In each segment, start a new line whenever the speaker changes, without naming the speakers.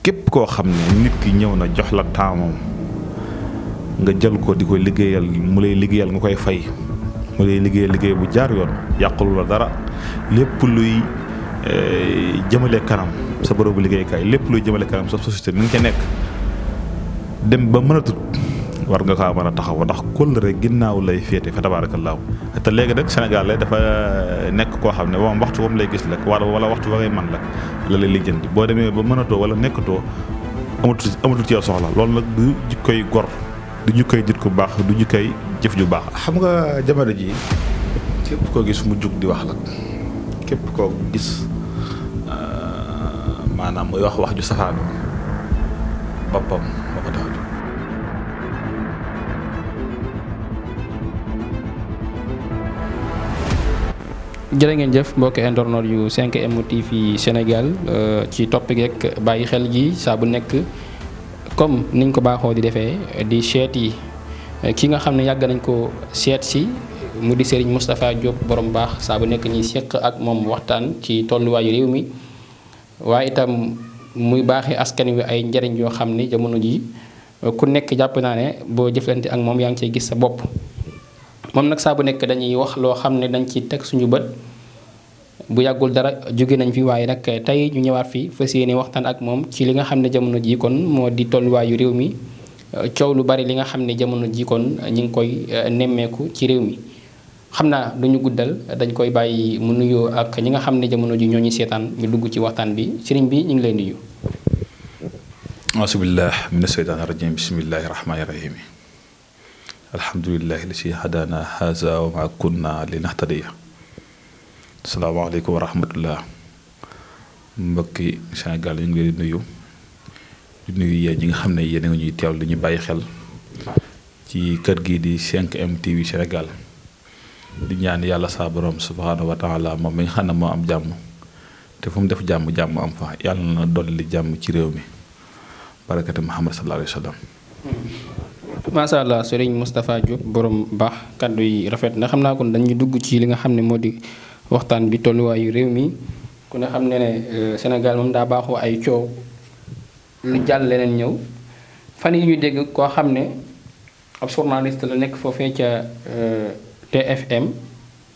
képp koo xam ne nit ki ñëw na jox la taamam nga jël ko di ko liggéeyal mu lay liggéeyal nga koy fay mu lay liggéeyal liggéey bu jaar yoon yàqulu la dara lépp luy jëmale kanam sa bërëbu liggéeykaay lépp luy jëmale kanam sa société ni nga ca nekk dem ba mën a tut war nga kaa mën a taxaw ndax kóllëre ginnaaw lay féete fa tabaarakallaahu te léegi nag Sénégal la dafa nekk koo xam ne moom waxtu wam lay gis rek wala waxtu wa ngay man la lay lijjanti boo demee ba mënatoo wala nekkatoo amatul ci yow soxla loolu nag du jikkoy gor du jikkoy nit ku baax du jikkoy jëf ju baax. xam nga jamono ji képp koo gis mu jug di wax la képp koo gis maanaam muy wax ju safaanu boppam moo ko tax a jóg.
jërë ngeen jëf mbokki internet yu 5M TV Sénégal ci topp geek bàyyi xel gi saa bu nekk comme niñ ko baaxoo di defee di seet yi ki nga xam ne yàgg nañ ko seet si mu di Serigne Moustapha Diop borom baax saa bu nekk ñuy seq ak moom waxtaan ci tolluwaayu réew mi waaye itam muy baaxee askan wi ay njëriñ yoo xam ni jamono ji ku nekk jàpp naa ne boo jëflante ak moom yaa ngi cey gis sa bopp. moom nag saa bu nekk dañuy wax loo xam ne dañ ci teg suñu bët bu yàggul dara jóge nañ fi waaye nag tey ñu ñëwaat fi fas yéene waxtaan ak moom ci li nga xam ne jamono ji kon moo di tolluwaayu réew mi coow lu bari li nga xam ne jamono ji kon ñu ngi koy nemmeeku ci réew mi. xam naa duñu guddal dañ koy bàyyi mu nuyoo ak ñi nga xam ne jamono ji ñoo ñu seetaan ñu dugg ci waxtaan bi sëriñ bi ñu ngi lay nuyu.
asubillah mina sheytaani rajim bismillahi rahmaani rahim alhamdulillahi lasi hadana haza wa ma kunna linahtadiya asalaamaaleykum wa rahmatullah mbokki Sénégal ñu ngi leen di nuyu yéen ñi nga xam ne yéen a ngi ñuy teew li ñu bàyyi xel ci kër gi di 5M TV Sénégal di ñaan yàlla saa borom subhaanahu wa taala moom mi nga xam ne moo am jàmm te fu mu def jàmm am fa yàlla na dolli jàmm ci réew mi barakati Muhammad sallallahu alayhi wa sallam.
macha allah Serigne Moustapha Diop borom baax kaddu yi rafet na xam naa kon dañuy dugg ci li nga xam ne moo di waxtaan bi tolluwaayu réew mi ku ne xam ne ne Sénégal moom daa baaxoo ay coow lu jàll leneen ñëw fan yi ñuy dégg koo xam ne ab journaliste la nekk foofee ca TFM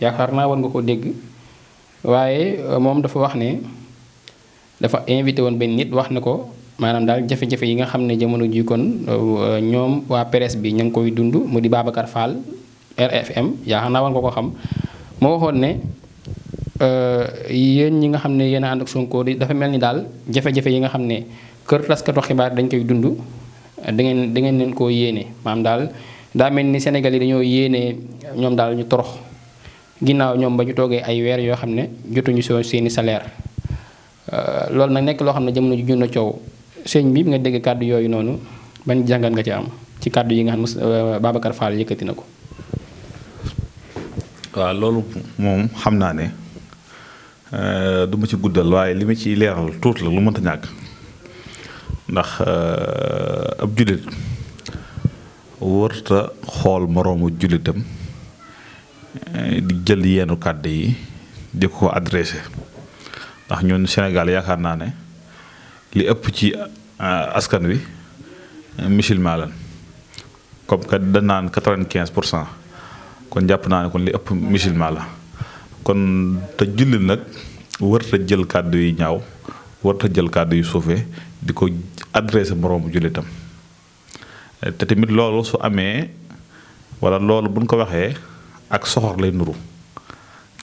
yaakaar naa war nga ko dégg waaye moom dafa wax ne dafa invité woon benn nit wax ne ko. maanaam daal jafe-jafe yi nga xam ne jamono ji kon ñoom waa presse bi ña ngi koy dund mu di Babacar Fall RFM yaakaar naa war nga ko xam moo waxoon ne yéen ñi nga xam ne yéen a ànd ak Sonko di dafa mel ni daal jafe-jafe yi nga xam ne kër taskatu xibaar dañ koy dund da ngeen leen koo yéene maanaam daal daa mel ni Sénégal yi dañoo yéene ñoom daal ñu torox ginnaaw ñoom ba ñu toogee ay weer yoo xam ne jotuñu seeni salaire loolu nag nekk loo xam ne jamono ji jun na coow sëñ bi nga dégg kàddu yooyu noonu ban jàngat nga ci am ci kàddu yi nga xam ne Babacar Fall yëkkati na ko.
waaw loolu moom xam naa ne du ma ci guddal waaye li ma ciy leeral tuut la lu mënta ñàkk ndax ab jullit wërta xool moroomu jullitam di jël yenn kàddu yi di ko adressé ndax ñun Sénégal yaakaar naa ne li ëpp ci askan wi musulman lan comme que da naan 95% kon jàpp naa ne kon li ëpp musulman la kon te jullit nag warta jël kàddu yi ñaaw warta jël kàddu yu suufee di ko adressé moroomu jullitam te tamit loolu su amee wala loolu buñ ko waxee ak soxor lay nuru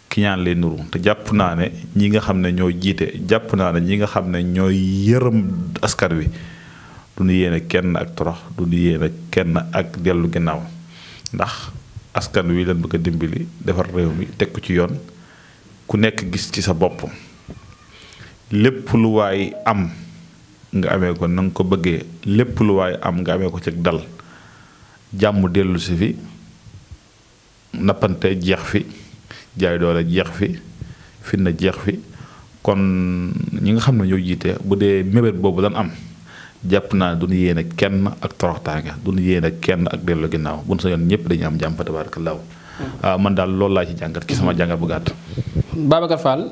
kiñaan lay nuru te jàpp naa ne ñi nga xam ne ñoo jiite jàpp naa ne ñi nga xam ne ñooy yërëm askan wi du ñu yéene kenn ak torox du ñu yéene kenn ak dellu ginnaaw ndax askan wi leen bëgg a dimbali defar réew mi teg ko ci yoon ku nekk gis ci sa bopp lépp lu waay am nga amee ko na nga ko bëggee lépp lu waay am nga amee ko ci dal jàmm dellu si fi nappante jeex fi jaay doole jeex fi fitna jeex fi kon ñi nga xam ne ñoo jiite bu dee mébét boobu lan am jàpp naa du ñu yéene kenn ak toroxtaange du ñu yéene kenn ak dellu ginnaaw bu ñu sa yoon ñëpp dañu am jàmm fa tabaarakallaahu man daal loolu laa ci jàngat ci sama jàngat bu gàtt.
Babacar Fall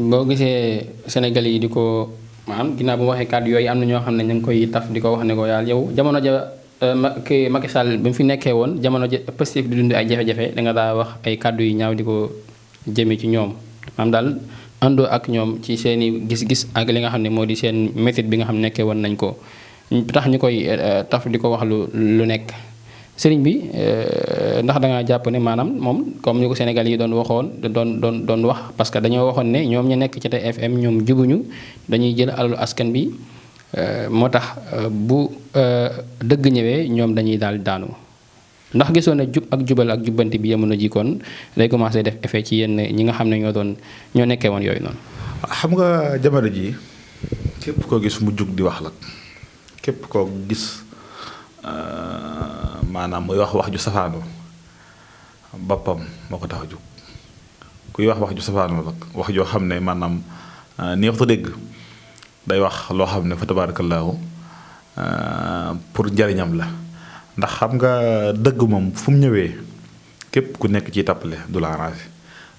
boo gisee Sénégal yi di ko maanaam ginnaaw bu ma waxee kàddu yooyu am na ñoo xam ne ñu ngi koy taf di ko wax ne ko yàlla yow jamono ja Macky Sall bi mu fi nekkee woon jamono ja Pastef di dund ay jafe-jafe da nga daa wax ay kàddu yu ñaaw di ko jëmee ci ñoom maanaam daal àndoo ak ñoom ci seen i gis-gis ak li nga xam ne moo di seen méthode bi nga xam ne nekkee woon nañ ko tax ñu koy taf di ko wax lu nekk. sëriñ bi ndax da ngaa jàpp ne maanaam moom comme ni ko Sénégal yi doon waxoon doon wax parce que dañoo waxoon ne ñoom ñu nekk ci TFM ñoom jubuñu dañuy jël alalu askan bi moo tax bu dëgg ñëwee ñoom dañuy daal daanu ndax gisoon na jub ak jubal ak jubbanti bi yemoon na jikoon day commencé def effet ci yenn ñi nga xam ne ñoo nekkee woon yooyu noonu.
xam nga jamono ji képp koo gis mu jug di wax la képp koo gis. maanaam muy wax ju safaanoo boppam moo ko tax a jóg kuy wax ju safaanoo nag wax joo xam ne maanaam neexut a dégg day wax loo xam ne fa tabaarakallaahu pour njariñam la ndax xam nga dëgg moom fu mu ñëwee képp ku nekk ci tappale du la arrangé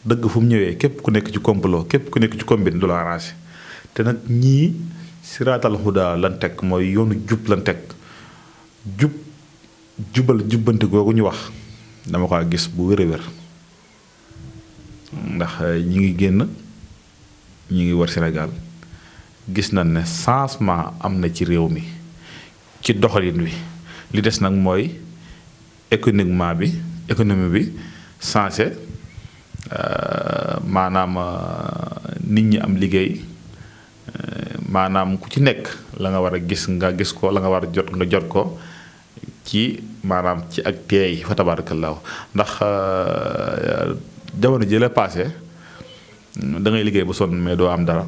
dëgg fu mu ñëwee képp ku nekk ci complot képp ku nekk ci combine du la arrangé te nag ñii siraatal huda lan teg mooy yoonu jub lan teg jubal jubbante googu ñu wax dama ko gis bu wér a wér ndax ñi ngi génn ñi ngi war Sénégal gis nañ ne changement am na ci réew mi ci doxalin wi li des nag mooy économie bi changé maanaam nit ñi am liggéey maanaam ku ci nekk la nga war a gis nga gis ko la nga war a jot nga jot ko ci maanaam ci ak teey fa tabaarakallaahu ndax jamono ji la passé da ngay liggéey ba sonn mais doo am dara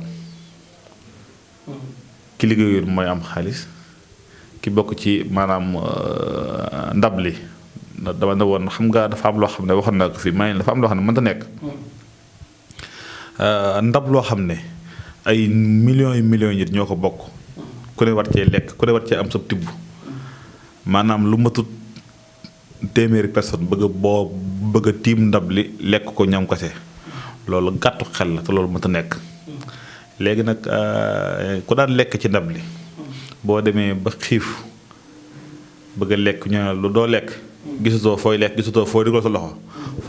ki liggéeyul mooy am xaalis ki bokk ci maanaam ndab li dama ne woon xam nga dafa am loo xam ne waxoon naa ko fii may dafa am loo xam ne mënta nekk ndab loo xam ne ay millions yu millions yi ñoo ko bokk ku ne war cee lekk ku ne war cee am sa tibb maanaam lu matut téeméeri personne bëgg a tiim ndab li lekk ko ñam kase loolu gàttu xel la te loolu mënta nekk léegi nag ku daan lekk ci ndab li boo demee ba xiif bëgg a lekk ñu ne lu doo lekk gisatoo fooy lekk gisatoo fooy dugal sa loxo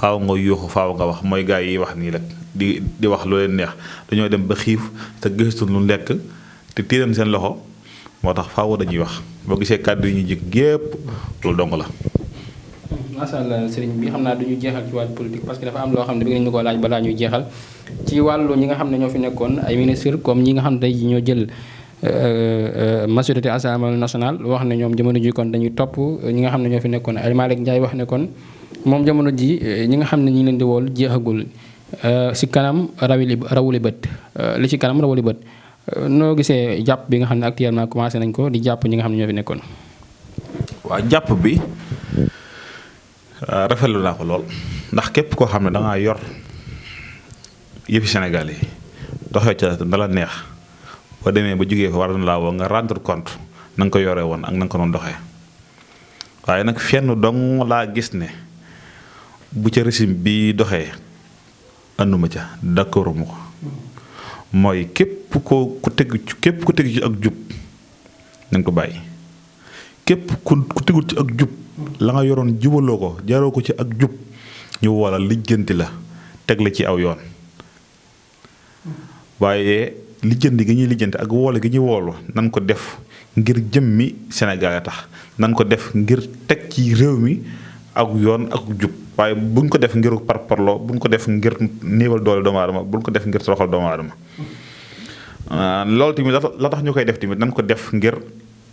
faaw nga yuuxu faaw nga wax mooy gaa yi wax nii rek di wax lu leen neex dañoo dem ba xiif te gisatu lu lekk te tiiram seen loxo moo tax faaw dañuy wax boo gisee kàddu yi ñu jig gépp loolu dong la.
macha allah sëriñ bi xam naa duñu jeexal ci wàllu politique parce que dafa am loo xam ne bëgg nañu ko laaj balaa ñuy jeexal ci wàllu ñi nga xam ne ñoo fi nekkoon ay ministre comme ñi nga xam ne tey ñoo jël majorité assemblée nationale wax ne ñoom jamono ji kon dañuy topp ñi nga xam ne ñoo fi nekkoon El Malick Ndiaye wax ne kon moom jamono ji ñi nga xam ne ñi ngi leen di wool jeexagul si kanam rawuli bët li ci kanam rawuli bët noo gisee jàpp bi nga xam ne actuellement commencé nañ ko di jàpp ñi nga xam ne ñoo fi nekkoon.
waaw jàpp bi rafetlu naa ko lool ndax képp koo xam ne da ngaa yor yëfi Sénégal yi doxee ca dala neex boo demee ba jógee fa war na laa woo nga rendre compte na nga ko yoree woon ak na nga ko doon doxee waaye nag fenn dong laa gis ne bu ca régime bi doxee anduma ca d'accorduma ko mooy képp ku tegu ci ak jub na nga ko bàyyi képp ku tegul ci ak jub la nga yoroon jubaloo ko jaaroo ko ci ak jub ñu woola lijjanti la teg la ci aw yoon waaye lijjanti gi ñuy lijjanti ak woole gi ñuy woolu nan ko def ngir jëmmi Sénégal a tax nan ko def ngir teg ci réew mi ak yoon ak jub waaye buñ ko def ngir parparloo buñ ko def ngir néewal doole doomu aadama buñ ko def ngir toroxal doomu aadama loolu tamit la tax ñu koy def tamit nan ko def ngir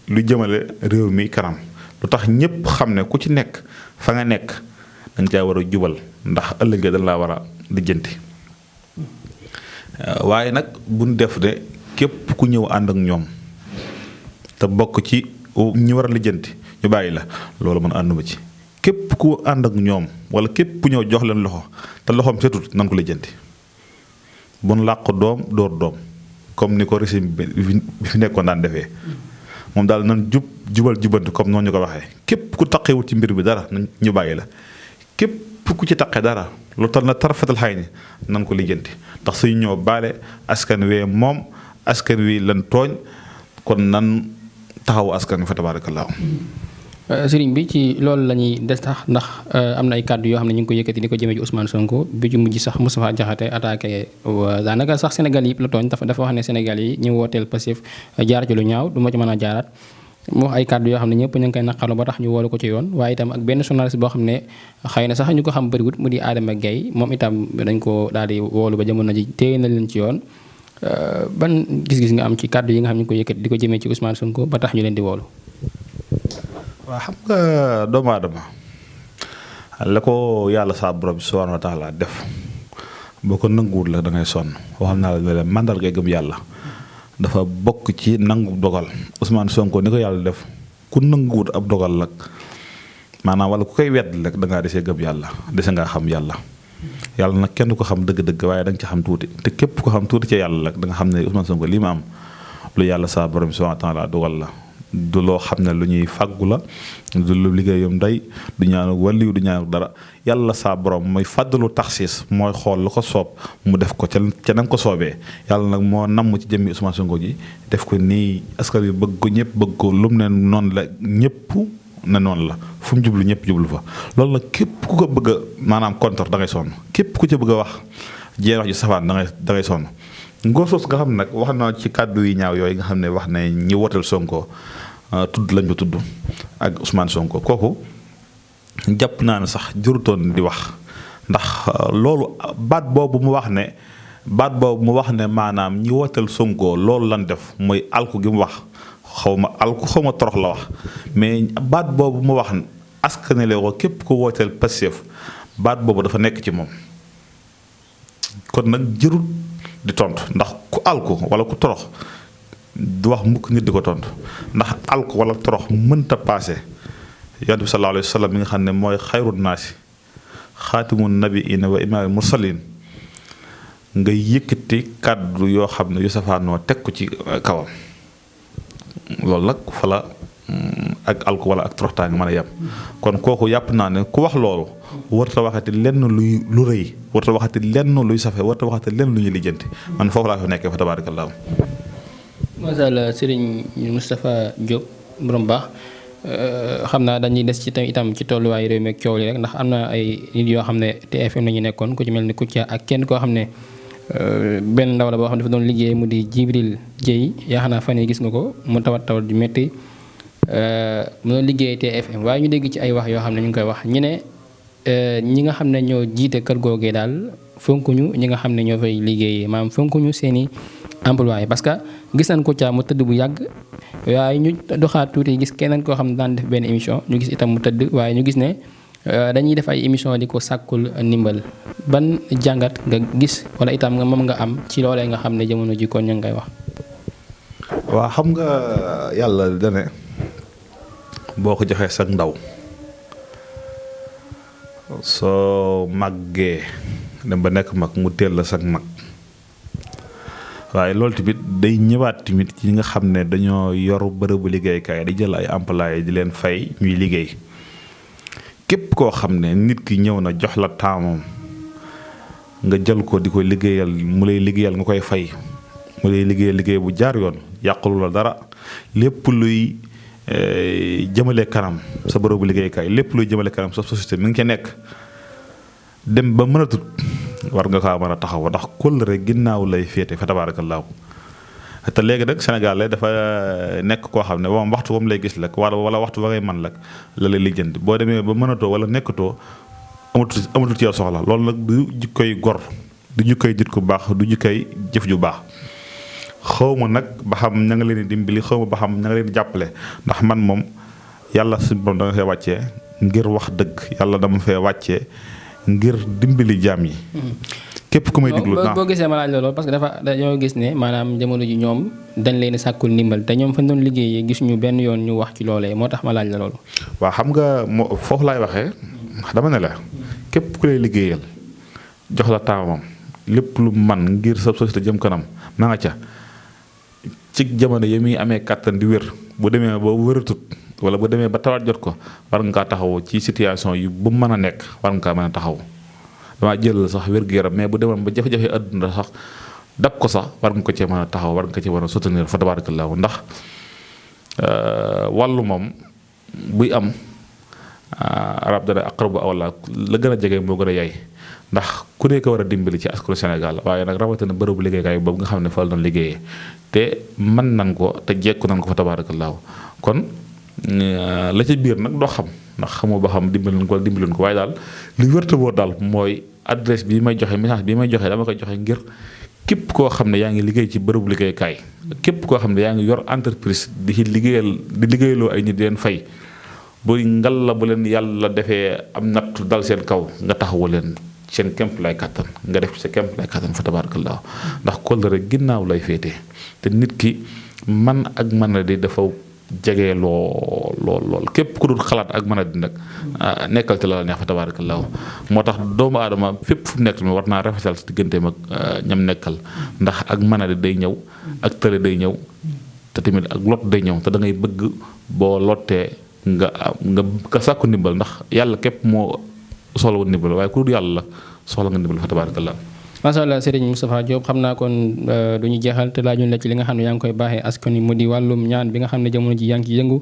lu jëmale réew mi kanam lu tax ñëpp xam ne ku ci nekk fa nga nekk da nga caa war a jubal ndax ëllëg dañ laa war a lijjanti waaye nag buñ def de képp ku ñëw ànd ak ñoom te bokk ci ñi war a lijjanti ñu bàyyi la loolu man ànduma ci képp ku ànd ak ñoom wala képp ku ñëw jox leen loxo te loxoom setut nan ko lijjanti bun làq doom dóor doom comme ni ko régime bi fi nekkoon daan defee moom daal nan jubal jubanti comme noonu ñu ko waxee képp ku taqewut ci mbir bi dara ñu bàyyi la képp ku ci taqe dara lu tal na tarfatal xay ni nan ko lijjanti ndax suñu ñëw baale askan wee moom askan wi lan tooñ kon nan taxawu askan wi fa tabaarakallaahu.
sëriñ bi ci loolu la ñuy des tax ndax am na ay kàddu yoo xam ne ñu ngi ko yëkkati di ko jëmee ci Ousmane Sonko bi ci mujj sax Moustapha Diakhaté attaqué daanaka sax Sénégal yëpp la tooñ dafa wax ne Sénégal yi ñu wooteel Pastef jaar ci lu ñaaw du ma ci mën a jaaraat mu wax ay kàddu yoo xam ne ñëpp ñu ngi koy naqarlu ba tax ñu woolu ko ci yoon waaye itam ak benn journaliste boo xam ne xëy na sax ñu ko xam bëriwut mu di Adama Gaye moom itam dañ ko daal di woolu ba jamono ji téye na leen ci yoon ban gis-gis nga am ci kàddu yi nga xam ne ñu ngi ko yëkkati di ko jëmee ci Ousmane Sonko ba tax ñu leen di woolu.
waaw xam nga doomu aadama la ko yàlla saa borom bi subhaanahu wa taala def boo ko nanguwul la da ngay sonn waxal naa la ne leen mandarga gëm yàlla dafa bokk ci nangu dogal Ousmane Sonko ni ko yàlla def ku nanguwut ab dogal nag maanaam wala ku koy wedd rek da ngaa desee gëm yàlla dese ngaa xam yàlla yàlla nag kenn ko xam dëgg-dëgg waaye da nga ci xam tuuti te képp ko xam tuuti ci yàlla rek da nga xam ne Ousmane Sonko lii ma am lu yàlla saa borom bi subhaanahu wa taala dogal la. du loo xam ne lu ñuy fàggu la du lu liggéeyam day du ñaanu wàlliw du ñaanu dara yàlla saa borom mooy fàddalu taxsiis mooy xool lu ko soob mu def ko ca nam ko soobee yàlla nag moo namm ci jëmmi Ousmane Sonko ji def ko nii askan wi bëgg ko ñëpp bëgg ko lu mu ne noonu la ñëpp ne noonu la fu mu jublu ñëpp jublu fa loolu nag képp ku ko bëgg a maanaam contre da ngay sonn képp ku ca bëgg a wax jee wax ji safaan da ngay sonn ngóor soos nga xam ne nag wax na ci kàddu yi ñaaw yooyu nga xam ne wax ne ñi wooteel Sonko tudd lañ ko tudd ak Ousmane Sonko kooku jàpp naa ne sax jurutoon di wax ndax loolu baat boobu mu wax ne maanaam ñi wooteel Sonko loolu lan def mooy alku gi mu wax xaw ma torox la wax mais baat boobu mu wax askanale ko képp ko wooteel Pastef baat boobu dafa nekk ci moom kon nag jërut di tontu ndax ku alku wala ku torox du wax mukk nit di ko tontu ndax alku wala torox mënta paase yonent bi sallallahu alayhi wa sallam mi nga xam ne mooy xayru naasi xaatimun nabiina wa imaamul mursalin nga yëkkati kàddu yoo xam ne yu safaanoo teg ko ci kawam loolu nag fa la ak alku wala ak toroxtaan nga mën a yem kon kooku yàpp naa ne ku wax loolu warta waxati lenn lu rëy warta waxati lenn luy safe warta waxati lenn lu ñuy lijjanti man foofu laa fa nekkee fa tabaarakallaahu.
macha allah Serigne Moustapha Diop borom baax xam naa dañuy des ci itam ci tolluwaayu réew mi ak coow li rek ndax am na ay nit yoo xam ne TFM la ñu nekkoon ku ci mel ni Kouthia ak kenn koo xam ne benn ndaw la boo xam ne dafa doon liggéey mu di Djibril Dieye yaakaar naa fan yi gis nga ko mu tawat ju métti mu doon liggéey TFM waaye ñu dégg ci ay wax yoo xam ne ñu ngi koy wax ñu ne ñi nga xam ne ñoo jiite kër googee daal fonkuñu ñi nga xam ne ñoo fay liggéeyee maanaam fonkuñu seeni employé parce que gis nañ Kouthia mu tëdd bu yàgg waaye ñu doxaat tuuti gis keneen koo xam ne daan def benn émission ñu gis itam mu tëdd waaye ñu gis ne dañuy def ay émission di ko sàkkul ndimbal ban jàngat nga gis wala itam nga moom nga am ci loolee nga xam ne jamono ji kon ñu ngi koy wax.
waa xam nga yàlla dane boo ko joxee sag ndaw soo màggee dem ba nekk mag mu teel la sag mag waaye loolu tamit day ñëwaat tamit ci nga xam ne dañoo yor bërëbu liggéeykaay di jël ay employés di leen fay ñuy liggéey képp koo xam ne nit ki ñëw na jox la taamam nga jël ko di ko liggéeyal mu lay liggéeyal nga koy fay mu lay liggéey bu jaar yoon yàqulu la dara lépp luy jëmale kanam sa bërëbu liggéeykaay lépp luy jëmale kanam sa société mi ngi ca nekk dem ba mën a tut war nga kaa mën a taxaw ndax kóllëre ginnaaw lay féete fa tabaarakallaahu te léegi nag Sénégal la dafa nekk koo xam ne moom waxtu ba mu lay gis lak wala waxtu ba ngay man lak la lay lijjanti boo demee ba mënatoo wala nekkatoo amatul ci yow soxla loolu nag du jikkoy gor du jikkoy nit ku baax du jikkoy jëf ju baax xaw ma nag ba xam ña nga leen di dimbali xaw ma ba xam ña nga leen di jàppale ndax man moom yàlla suñu borom da nga fee wàccee ngir wax dëgg yàlla dama fee wàccee ngir dimbali jaam yi. képp ku may diglu
boo gisee ma laaj loolu parce que dañoo gis ne maanaam jamono ji ñoom dañ leen sàkkul ndimbal te ñoom fañ doon liggéeyee gis ñu benn yoon ñu wax ci loolee moo tax ma laaj la loolu.
waaw xam nga foofu laay waxee dama ne la képp ku lay liggéeyal jox la taamam lépp lu man ngir sa société jëm kanam ma nga ca ci jamono yi muy amee kàttan di wér bu demee ba wératut wala bu demee ba tawaat jot ko war nga kaa taxaw ci situation yu bu mën a nekk war nga kaa mën a taxaw damaa jël sax wér-gu-yaram mais bu demoon ba jafe-jafe àdduna sax dab ko sax war nga ko cee mën a taxaw war nga ko cee mën a soutenir fa tabaarakallaahu ndax wàllu moom buy am arab dana aqrabu awla la gën a jege moo gën a yay ndax ku nekk war a dimbali ci askanu Sénégal waaye nag rawatina bërëbu liggéeykaay boobu nga xam ne fa la doon liggéeyee te mën nan ko te jekku nan ko fa tabaarakallaahu kon la ca biir nag doo xam ndax xamoo ba xam dimbaluñ ko wala dimbaluñ ko waaye daal li wërta boo daal mooy adresse bi may joxe message bi may joxe dama koy joxe ngir képp koo xam ne yaa ngi liggéey ci bërëbu liggéeykaay képp koo xam ne yaa ngi yor entreprise di liggéeyaloo ay nit di leen fay buy ngal la bu leen yàlla defee am nattu dal seen kaw nga taxawu leen seen kémp lay kàttan nga def ci sa kémp lay kàttan fa tabaarakallaahu ndax kóllëre ginnaaw lay féetee te nit ki man ak mën a di dafa jege lool képp ku dul xalaat ak mën a di nag nekkal te la neex fa tabaarakallaahu moo tax doomu aadama fépp fu nekk war naa rafetal si digganteem ak ñam nekkal ndax ak mën a di day ñëw ak tële day ñëw te tamit ak lot day ñëw te da ngay bëgg boo lottee nga sàkku ndimbal ndax yàlla képp moo soxla woon ndimbal waaye ku dul yàlla la soxla nga ndimbal fa tabaarakallaahu.
macha allah Serigne Moustapha Diop xam naa kon du ñu jeexal te laajuñ la ci li nga xam ne yaa ngi koy baaxee askan wi mu di wàllum ñaan bi nga xam ne jamono ji yaa ngi ci yëngu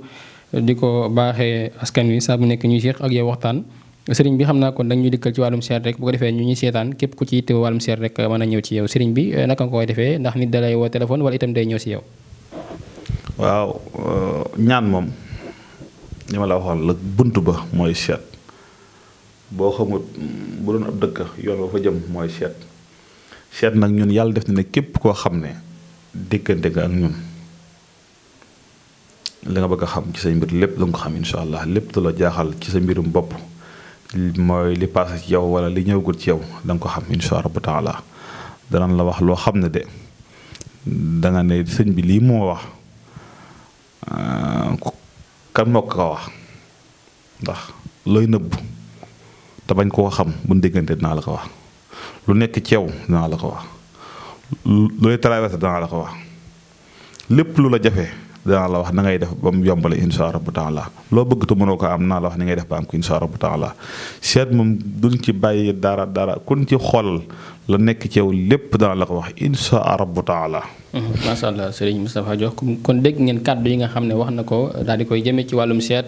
di ko baaxee askan wi saa bu nekk ñuy seeq ak yow waxtaan Serigne bi xam naa kon dañ ñu dikkal ci wàllum seet rek bu ko defee ñu ñuy seetaan képp ku ci yittewoo wàllum seet rek mën a ñëw ci yow Serigne bi naka nga koy defee ndax nit da lay woo téléphone wala itam day ñëw si yow.
waaw ñaan moom li ma la waxoon la bunt ba mooy seet boo xamut bu doon ab dëkk yoon ba fa jëm mooy seet nag ñun yàlla def na ne képp koo xam ne diggante nga ak ñun li nga bëgg a xam ci say mbir lépp la nga ko xam incha allah lépp da la jaaxal ci sa mbirum bopp mooy li passé ci yow wala li ñëwagul ci yow da nga ko xam incha rabbu taala danañ la wax loo xam ne de da nga ne sëñ bi lii moo wax kan moo ko wax ndax looy nëbbu te bañ koo xam buñ diggante dinaa la ko wax lu nekk ci yow dinaa la ko wax looy traversé dinaa la ko wax lépp lu la jafe dinaa la wax na ngay def ba mu yombale insha rabbu taala loo bëgg te mënoo ko am naa la wax ni ngay def ba am ko insha rabbu taala seet moom duñ ci bàyyi dara kun ci xoolal la nekk ci yow lépp dana la ko wax insha rabbu taala.
macha allah Serigne Moustapha Diop kon dégg ngeen kàddu yi nga xam ne wax na ko daal di koy jëmee ci wàllum seet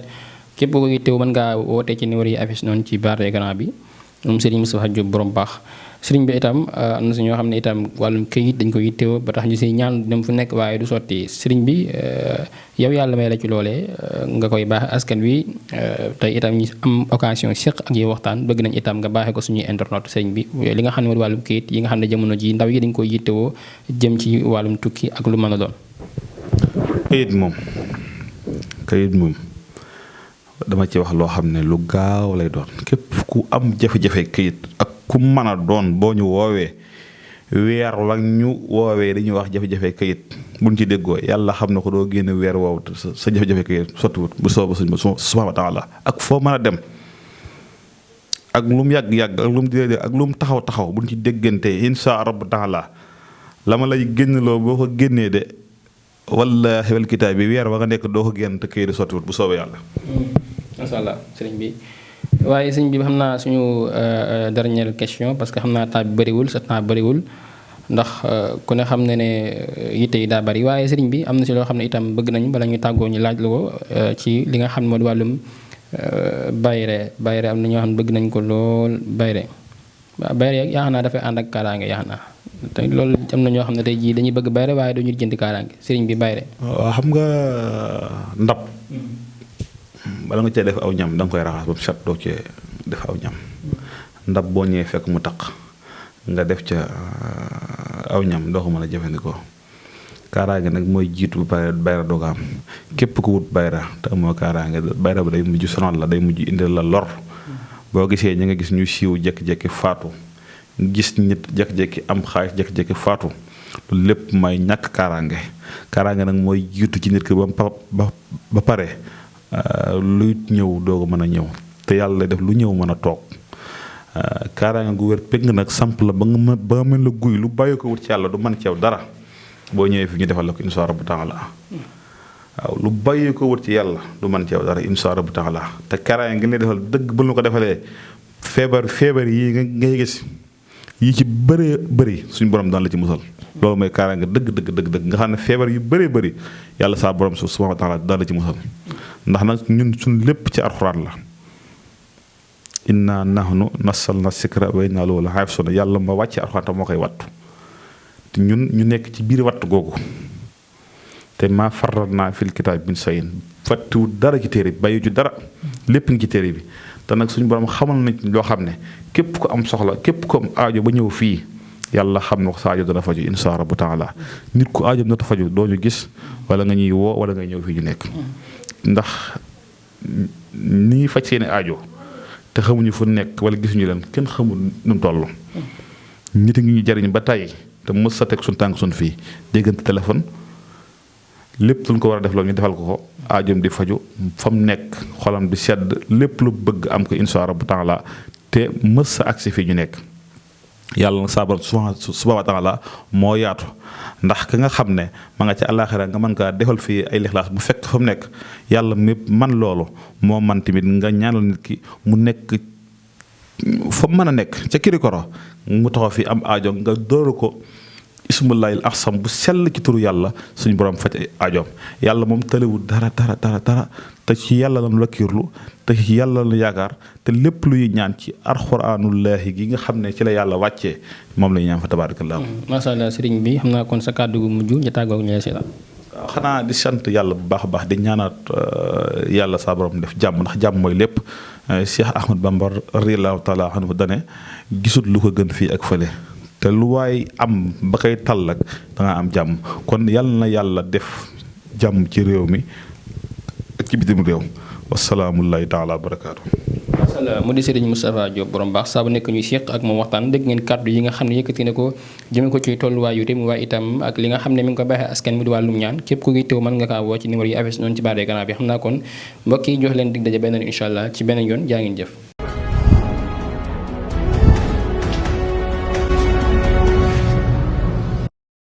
képp ko teew mën ngaa wootee ci numéro yi affiche noonu ci barre écran bi moom Serigne Moustapha Diop borom baax. Sëriñ bi itam am na si ñoo xam ne itam wàllum këyit dañ ko yittewoo ba tax ñu si ñaan dem fu nekk waaye du sotti sëriñ bi yow yàlla may la ci loolee nga koy baax askan wi tey itam ñu am occasion seq ak yow waxtaan bëgg nañ itam nga baaxee ko suñuy internet sëriñ bi li nga xam ne mooy wàllum këyit yi nga xam ne jamono ji ndaw yi dañ koy yittewoo jëm ci wàllum tukki ak lu mën a doon.
këyit moom dama ci wax loo xam ne lu gaaw lay doon képp ku am jafe-jafe këyit ak ku mën a doon boo ñu woowee weer la ñu woowee dañuy wax jafe-jafe kayit buñ ci déggoo yàlla xam na ko doo génne weer woow sa jafe-jafe kayit sottiwut bu sooba suñ subhaanahu wa taala ak foo mën a dem ak lu mu yàgg-yàgg ak lu mu déedéet ak lu mu taxaw buñ ci déggante insha rabbu taala la ma lay génnloo boo ko génnee de wallaahi wal kitaab bi weer wa nga nekk doo ko génn te kayit sottiwut bu soobee yàlla.
macha allah sëriñ bi. waaye sëñ bi xam naa suñu dernière question parce que xam naa temps bi bëriwul sa temps bëriwul ndax ku ne xam ne ne yitte yi daa bëri waaye sëriñ bi am na si loo xam ne itam bëgg nañu bala ñu tàggoo ñu laaj la ko ci li nga xam ne moo di wàllum bayre am na ñoo xam ne bëgg nañ ko lool bayre yaakaar naa dafay ànd ak kaaraange yaakaar naa te loolu am na ñoo xam ne tey jii dañuy bëgg bayre waaye duñu jënd kaaraange sëriñ bi bayre
waaw xam nga ndab bala nga cee def aw ñam da nga koy raxas ba mu set doo cee def aw ñam ndab boo ñëwee fekk mu taq nga def ca aw ñam doo ko mën a jëfandikoo kaaraange nag mooy jiitu ba pare bayra doo ko am képp ku wut bayra te amoo kaaraange bayra ba day mujj sonal la day mujj indil la lor boo gisee ñi nga gis ñu siiw jékki-jékki faatu gis nit jékki-jékki am xaalis jékki-jékki faatu loolu lépp may ñàkk kaaraange nag mooy jiitu ci nit ki ba pare luy ñëw doo ko mën a ñëw te yàlla def lu ñëw mën a toog kaaraange gu wér pegg nag samp la ba nga mel la guy lu bàyyi ko wut ci yàlla du mën ci yow dara boo ñëwee fi ñu defal la ko insha rabbu taala waaw lu bàyyi ko wut ci yàlla du mën ci yow dara insha rabbu taala te kaaraange ngi lay defal dëgg bu ñu ko defalee feebar yi ngay gis yi ci bëree bëri suñu borom daan la ci musal loolu mooy kaaraange dëgg nga xam ne feebar yu bëree bëri yàlla saa borom subhaanahu wa taala dana ci musal ndax nag ñun suñ lépp ci alxuraan la inna nahnu nazzalna zikra wa inna lahu lahaafizuun yàlla ma wàcce alxuraan te moo koy wattu te ñun ñu nekk ci biir wattu googu te maa farratnaa fil kitaabi min shay'in fàttiwu dara ci téere bi bàyyi ju dara lépp ngi ci téere bi te nag suñu borom xamal nañ loo xam ne képp ko am soxla képp ko am aajo ba ñëw fii yàlla xam na ko sa aajo dana faju insha rabbu taala nit ku aajo dana faju doo ñu gis wala nga ñuy woo wala nga ñëw fii ñu nekk ndax nii faj seeni aajo te xamuñu fu nekk wala gisuñu leen kenn xamul nu mu toll nit a ngi ñu jariñ ba tey te mës sa teg suñ tànk suñ fii déggante téléphone lépp luñ ko war a def loolu ñu defal ko aajoom di faju fa mu nekk xolam di sedd lépp lu bëgg am ko insha rabbu taala te mës sa agsi fii ñu nekk yàlla nag saabar subhaanahu wa taala moo yaatu ndax ka nga xam ne ma nga ci àllaaxira nga mën kaa defal fii ay lixlaas bu fekk fa mu nekk yàlla mépp man loolu moo man tamit nga ñaanal nit ki mu nekk fa mu mën a nekk ca kirikoro mu taxaw fi am aajo nga dóoru ko ismullahil ahsam bu sell ci turu yàlla suñu borom faj aajoom yàlla moom tëlewul dara te ci yàlla lañu wakkiirlu te ci yàlla lañu yaakaar te lépp luy ñaan ci alxuraanullaahi gi nga xam ne ci la yàlla wàccee moom la ñu ñaan fa tabaarakallaahu.
macha allah sëriñ bi xam naa kon sa kàddu gu mujj ñu tàggoo ak ñu lay seetaan.
xanaa di sant yàlla bu baax a baax di ñaanaat yàlla saa borom def jàmm ndax jàmm mooy lépp Cheikh Ahmad Bamba radiyallaahu taala anhu dane gisut lu ko gën fii ak fële. te lu waay am ba koy tal ak da nga am jàmm kon yàlla na yàlla def jàmm ci réew mi ak ci bitim réew wasalaamullahi taala wa barakaatu.
masala mu di Serigne Moustapha Diop borom baax saa bu nekk ñuy séq ak moom waxtaan dégg ngeen kàddu yi nga xam ne yëkkati na ko jëme ko ci tolluwaayu réew mi waaye itam ak li nga xam ne mi ngi ko baaxee askan mi di wàllum ñaan képp ku ngi teew mën nga kaa woo ci numéro yi affiché noonu ci baaree gannaaw bi xam naa kon mbokk yi jox leen dig daje beneen incha allah ci beneen yoon jaa ngeen jëf.